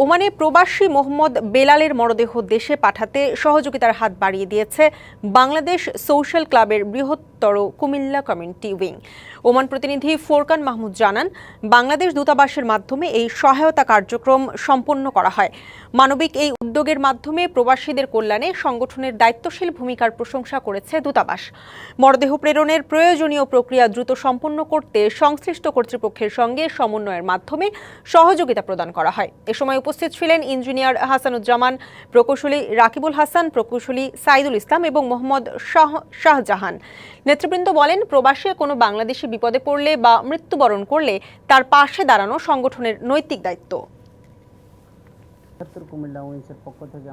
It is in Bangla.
ওমানে প্রবাসী মোহাম্মদ বেলালের মরদেহ দেশে পাঠাতে সহযোগিতার হাত বাড়িয়ে দিয়েছে বাংলাদেশ সোশ্যাল ক্লাবের বৃহত্তর কুমিল্লা কমিউনিটি উইং। ওমান প্রতিনিধি ফোরকান মাহমুদ জানান, বাংলাদেশ দূতাবাসের মাধ্যমে এই সহায়তা কার্যক্রম সম্পন্ন করা হয়। মানবিক এই উদ্যোগের মাধ্যমে প্রবাসীদের কল্যাণে সংগঠনের দায়িত্বশীল ভূমিকার প্রশংসা করেছে দূতাবাস। মরদেহ প্রেরণের প্রয়োজনীয় প্রক্রিয়া দ্রুত সম্পন্ন করতে সংশ্লিষ্ট কর্তৃপক্ষের সঙ্গে সমন্বয়ের মাধ্যমে সহযোগিতা প্রদান করা হয়। এ সময় উপস্থিত ছিলেন ইঞ্জিনিয়ার হাসানুজ্জামান, প্রকৌশলী রাকিবুল হাসান, প্রকৌশলী সাইদুল ইসলাম এবং মোহাম্মদ শাহজাহান। নেতৃবৃন্দ বলেন, প্রবাসী কোনো বাংলাদেশি বিপদে পড়লে বা মৃত্যুবরণ করলে তার পাশে দাঁড়ানো সংগঠনের নৈতিক দায়িত্ব। কুমিল্লা উইংসের পক্ষ থেকে